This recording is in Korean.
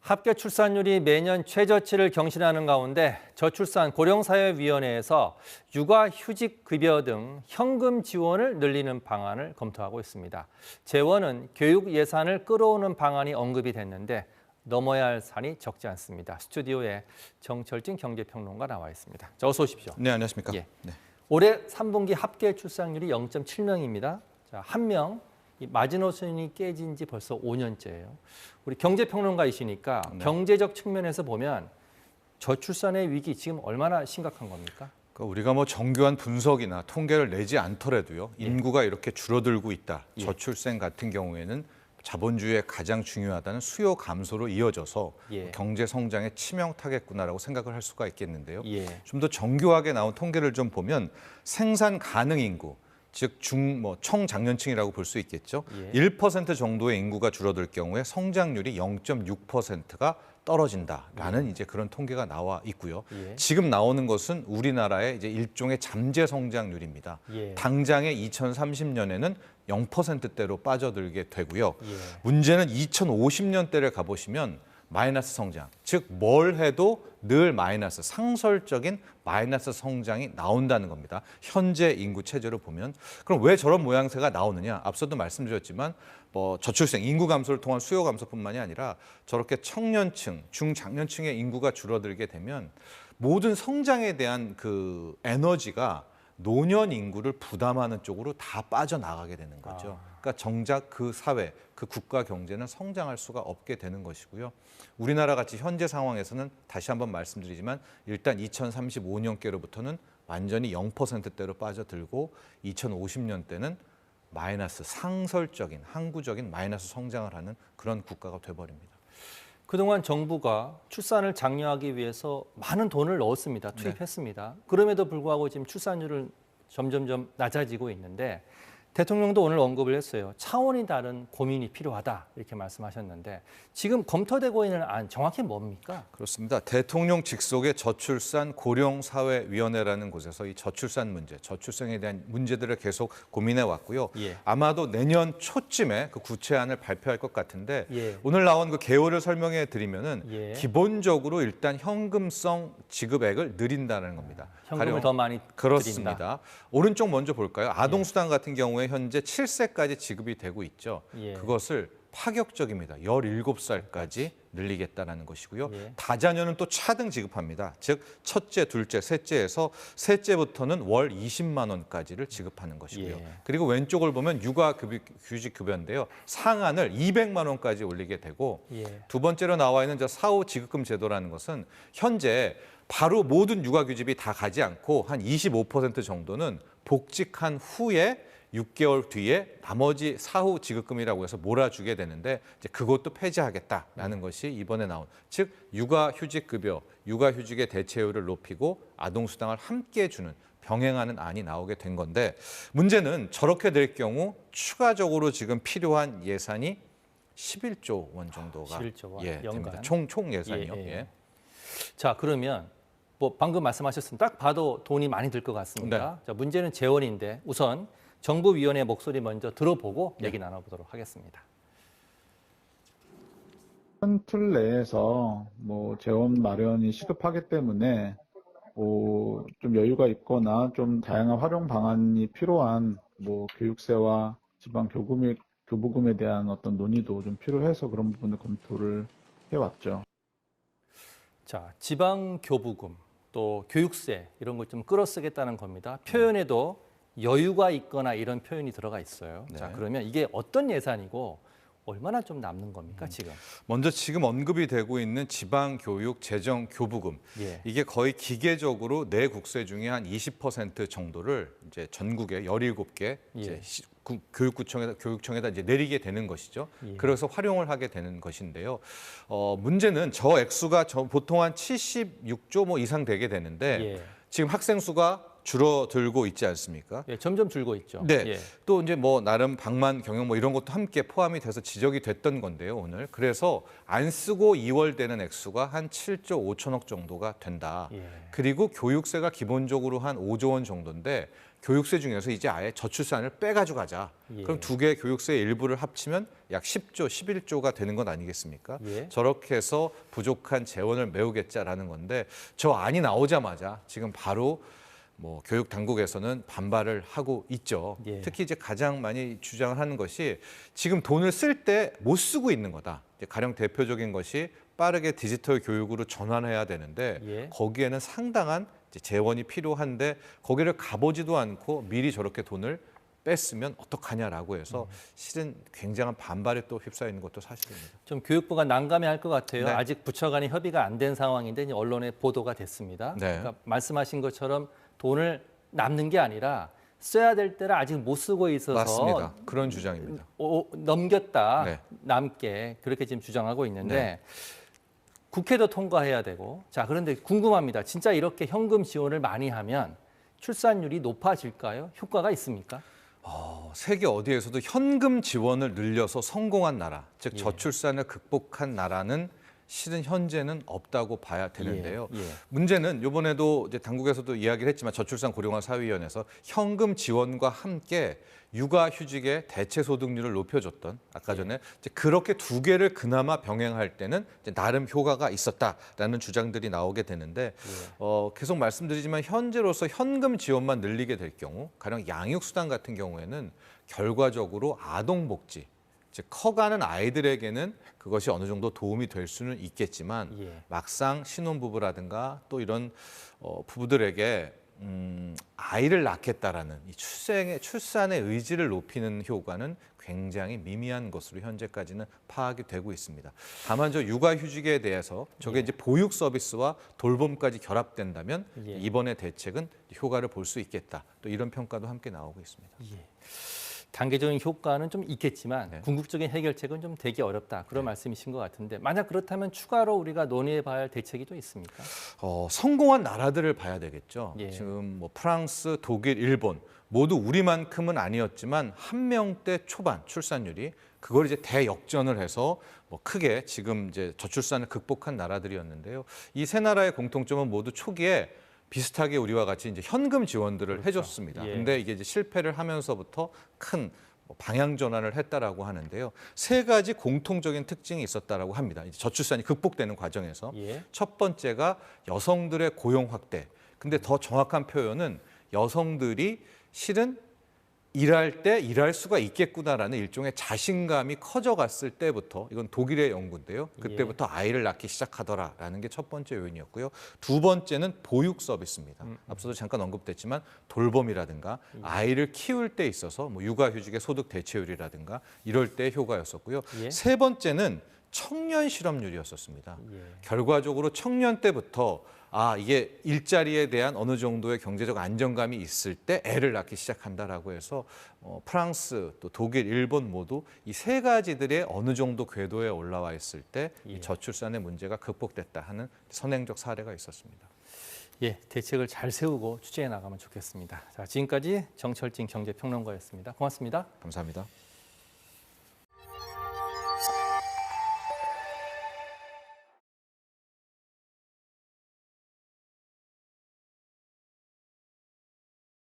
합계 출산율이 매년 최저치를 경신하는 가운데 저출산 고령사회위원회에서 육아휴직 급여 등 현금 지원을 늘리는 방안을 검토하고 있습니다. 재원은 교육 예산을 끌어오는 방안이 언급이 됐는데 넘어야 할 산이 적지 않습니다. 스튜디오에 정철진 경제평론가 나와 있습니다. 어서 오십시오. 네, 안녕하십니까. 예. 네. 올해 3분기 합계 출산율이 0.7명입니다. 자, 한 명. 이 마지노선이 깨진 지 벌써 5년째예요. 우리 경제평론가이시니까 경제적 측면에서 보면 저출산의 위기 지금 얼마나 심각한 겁니까? 그러니까 우리가 뭐 정교한 분석이나 통계를 내지 않더라도요. 인구가 이렇게 줄어들고 있다. 저출생 같은 경우에는 자본주의에 가장 중요하다는 수요 감소로 이어져서 경제 성장에 치명타겠구나라고 생각을 할 수가 있겠는데요. 좀 더 정교하게 나온 통계를 좀 보면 생산 가능 인구, 즉 청장년층이라고 볼 수 있겠죠. 1% 정도의 인구가 줄어들 경우에 성장률이 0.6%가 떨어진다라는 이제 그런 통계가 나와 있고요. 지금 나오는 것은 우리나라의 이제 일종의 잠재 성장률입니다. 당장의 2030년에는 0%대로 빠져들게 되고요. 문제는 2050년대를 가보시면 마이너스 성장, 즉 뭘 해도 늘 마이너스, 상설적인 마이너스 성장이 나온다는 겁니다. 현재 인구 체제로 보면. 그럼 왜 저런 모양새가 나오느냐? 앞서도 말씀드렸지만 저출생, 인구 감소를 통한 수요 감소뿐만이 아니라 저렇게 청년층, 중장년층의 인구가 줄어들게 되면 모든 성장에 대한 그 에너지가 노년 인구를 부담하는 쪽으로 다 빠져나가게 되는 거죠. 그러니까 정작 그 사회, 그 국가 경제는 성장할 수가 없게 되는 것이고요. 우리나라 같이 현재 상황에서는 다시 한번 말씀드리지만 일단 2035년께로부터는 완전히 0%대로 빠져들고 2050년대는 마이너스, 상설적인, 항구적인 마이너스 성장을 하는 그런 국가가 돼버립니다. 그동안 정부가 출산을 장려하기 위해서 많은 돈을 넣었습니다. 투입했습니다. 그럼에도 불구하고 지금 출산율은 점점점 낮아지고 있는데 대통령도 오늘 언급을 했어요. 차원이 다른 고민이 필요하다 이렇게 말씀하셨는데 지금 검토되고 있는 안 정확히 뭡니까? 그렇습니다. 대통령 직속의 저출산 고령사회위원회라는 곳에서 이 저출산 문제, 저출생에 대한 문제들을 계속 고민해 왔고요. 아마도 내년 초쯤에 그 구체안을 발표할 것 같은데 오늘 나온 그 개요를 설명해 드리면은 기본적으로 일단 현금성 지급액을 늘린다는 겁니다. 현금을 더 많이 그렇습니다. 드린다. 오른쪽 먼저 볼까요? 아동수당 같은 경우에 현재 7세까지 지급이 되고 있죠. 그것을 파격적입니다. 17살까지 늘리겠다는 것이고요. 다자녀는 또 차등 지급합니다. 즉 첫째, 둘째, 셋째에서 셋째부터는 월 20만 원까지를 지급하는 것이고요. 그리고 왼쪽을 보면 육아휴직 급여인데요. 상한을 200만 원까지 올리게 되고 두 번째로 나와 있는 사후 지급금 제도라는 것은 현재 바로 모든 육아휴직이 다 가지 않고 한 25% 정도는 복직한 후에 6개월 뒤에 나머지 사후 지급금이라고 해서 몰아주게 되는데 이제 그것도 폐지하겠다라는 것이 이번에 나온, 즉 육아휴직급여, 육아휴직의 대체율을 높이고 아동수당을 함께 주는, 병행하는 안이 나오게 된 건데 문제는 저렇게 될 경우 추가적으로 지금 필요한 예산이 11조 원 정도가 11조 원, 됩니다. 총 예산이요. 자, 그러면 방금 말씀하셨습니다. 딱 봐도 돈이 많이 들 것 같습니다. 자, 문제는 재원인데 우선 정부위원회 목소리 먼저 들어보고 얘기 나눠보도록 하겠습니다. 큰 틀 내에서 재원 마련이 시급하기 때문에 좀 여유가 있거나 좀 다양한 활용 방안이 필요한 교육세와 지방 교부금에 대한 어떤 논의도 좀 필요해서 그런 부분을 검토를 해왔죠. 자, 지방 교부금 또 교육세 이런 걸 좀 끌어쓰겠다는 겁니다. 표현에도 여유가 있거나 이런 표현이 들어가 있어요. 자, 그러면 이게 어떤 예산이고 얼마나 좀 남는 겁니까, 지금? 먼저 지금 언급이 되고 있는 지방교육 재정교부금, 이게 거의 기계적으로 내 국세 중에 한 20% 정도를 이제 전국에 17개 이제 교육청에다 이제 내리게 되는 것이죠. 그래서 활용을 하게 되는 것인데요. 문제는 저 액수가 보통 한 76조 이상 되게 되는데 지금 학생 수가 줄어들고 있지 않습니까? 예, 점점 줄고 있죠. 네. 예. 또 이제 뭐 나름 방만 경영 뭐 이런 것도 함께 포함이 돼서 지적이 됐던 건데요, 오늘. 그래서 안 쓰고 2월 되는 액수가 한 7조 5천억 정도가 된다. 예. 그리고 교육세가 기본적으로 한 5조 원 정도인데 교육세 중에서 이제 아예 저출산을 빼가지고 가자. 예. 그럼 두 개의 교육세의 일부를 합치면 약 10조, 11조가 되는 것 아니겠습니까? 예. 저렇게 해서 부족한 재원을 메우겠자라는 건데 저 안이 나오자마자 지금 바로 뭐 교육 당국에서는 반발을 하고 있죠. 예. 특히 이제 가장 많이 주장을 하는 것이 지금 돈을 쓸 때 못 쓰고 있는 거다. 이제 가령 대표적인 것이 빠르게 디지털 교육으로 전환해야 되는데 예. 거기에는 상당한 이제 재원이 필요한데 거기를 가보지도 않고 미리 저렇게 돈을 뺐으면 어떡하냐라고 해서 실은 굉장한 반발에 또 휩싸이는 것도 사실입니다. 좀 교육부가 난감해할 것 같아요. 네. 아직 부처 간의 협의가 안 된 상황인데 이제 언론에 보도가 됐습니다. 네. 그러니까 말씀하신 것처럼 돈을 남는 게 아니라 써야 될 때를 아직 못 쓰고 있어서 맞습니다. 그런 주장입니다. 넘겼다 네. 남게 그렇게 지금 주장하고 있는데 네. 국회도 통과해야 되고 자 그런데 궁금합니다. 진짜 이렇게 현금 지원을 많이 하면 출산율이 높아질까요? 효과가 있습니까? 세계 어디에서도 현금 지원을 늘려서 성공한 나라, 즉 예. 저출산을 극복한 나라는 실은 현재는 없다고 봐야 되는데요. 예, 예. 문제는 이번에도 이제 당국에서도 이야기를 했지만 저출산 고령화 사회위원회에서 현금 지원과 함께 육아휴직의 대체 소득률을 높여줬던 아까 전에 이제 그렇게 두 개를 그나마 병행할 때는 이제 나름 효과가 있었다라는 주장들이 나오게 되는데 계속 말씀드리지만 현재로서 현금 지원만 늘리게 될 경우 가령 양육수당 같은 경우에는 결과적으로 아동복지 즉 커가는 아이들에게는 그것이 어느 정도 도움이 될 수는 있겠지만 예. 막상 신혼부부라든가 또 이런 부부들에게 아이를 낳겠다라는 이 출산의 의지를 높이는 효과는 굉장히 미미한 것으로 현재까지는 파악이 되고 있습니다. 다만 저 육아휴직에 대해서 저게 이제 보육 서비스와 돌봄까지 결합된다면 예. 이번의 대책은 효과를 볼 수 있겠다. 또 이런 평가도 함께 나오고 있습니다. 예. 단계적인 효과는 좀 있겠지만 네. 궁극적인 해결책은 좀 되기 어렵다 그런 말씀이신 것 같은데 만약 그렇다면 추가로 우리가 논의해봐야 할 대책이 또 있습니까? 성공한 나라들을 봐야 되겠죠. 예. 지금 뭐 프랑스, 독일, 일본 모두 우리만큼은 아니었지만 한 명대 초반 출산율이 그걸 이제 대역전을 해서 뭐 크게 지금 이제 저출산을 극복한 나라들이었는데요. 이 세 나라의 공통점은 모두 초기에 비슷하게 우리와 같이 이제 현금 지원들을 그렇죠. 해줬습니다. 예. 근데 이게 이제 실패를 하면서부터 큰 방향 전환을 했다라고 하는데요. 세 가지 공통적인 특징이 있었다라고 합니다. 이제 저출산이 극복되는 과정에서 예. 첫 번째가 여성들의 고용 확대. 근데 더 정확한 표현은 여성들이 실은 일할 때 일할 수가 있겠구나라는 일종의 자신감이 커져갔을 때부터 이건 독일의 연구인데요. 그때부터 아이를 낳기 시작하더라라는 게 첫 번째 요인이었고요. 두 번째는 보육 서비스입니다. 앞서도 잠깐 언급됐지만 돌봄이라든가 아이를 키울 때 있어서 뭐 육아휴직의 소득 대체율이라든가 이럴 때 효과였었고요. 예. 세 번째는 청년 실업률이었었습니다. 예. 결과적으로 청년 때부터 이게 일자리에 대한 어느 정도의 경제적 안정감이 있을 때 애를 낳기 시작한다라고 해서 프랑스, 또 독일, 일본 모두 이 세 가지들의 어느 정도 궤도에 올라와 있을 때 이 저출산의 문제가 극복됐다 하는 선행적 사례가 있었습니다. 예, 대책을 잘 세우고 추진해 나가면 좋겠습니다. 자, 지금까지 정철진 경제평론가였습니다. 고맙습니다. 감사합니다.